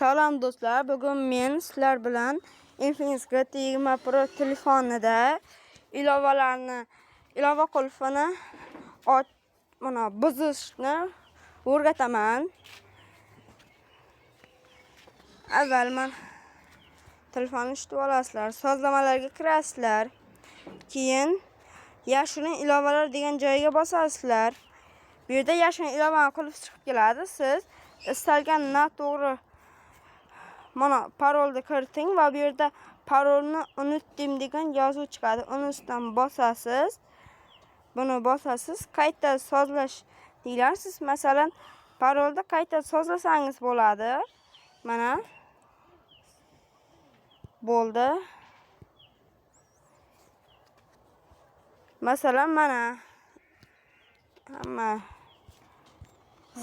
Salom do'stlar, bugun men sizlar bilan Infinix G20 Pro telefonida ilova qulfini buzishni o'rgataman. Avval telefonni tutib olasizlar, sozlamalarga kirasizlar. Keyin yashirin ilovalar degan joyga bosasizlar. Bu yerda yashirin ilovani qulf chiqib keladi. Siz istalgan noto'g'ri parolni kiriting va bu yerda parolni unutdim degan yozuv chiqadi. Uni ustidan bosasiz. Buni bosasiz, qayta sozlash deylarsiz. Masalan, parolni qayta sozlasangiz bo'ladi. Mana bo'ldi. Masalan,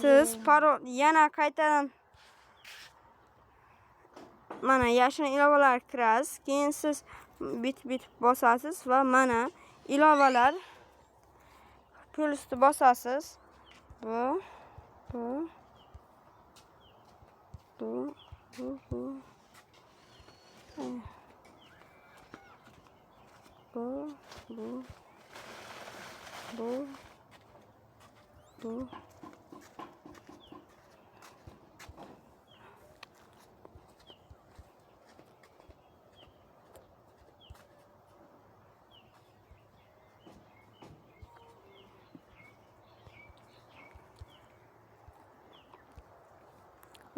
siz parol yana qaytadan yashirin ilovalar kirasiz. Keyin siz bit bosasiz va ilovalar pulsni bosasiz. Bu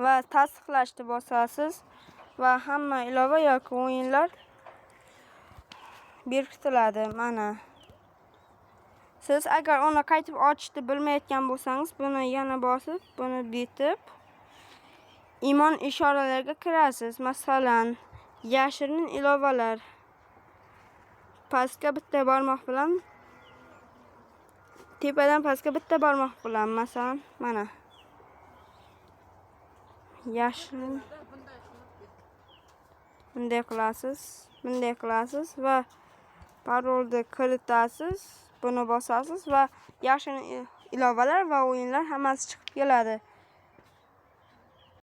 va tasdiqlashni bosasiz va hamma ilova yoki o'yinlar berkitiladi. Siz agar uni qaytib ochishni bilmayotgan bo'lsangiz, buni yana bosib, buni bitib imon ishoralariga kirasiz. Masalan, yashirin ilovalar pastga bitta barmoq bilan, tepadan pastga bitta barmoq bilan, masalan, yashirin bunday qilasiz va parolni kiritasiz, buni bosasiz va yashirin ilovalar va o'yinlar hammasi chiqib keladi.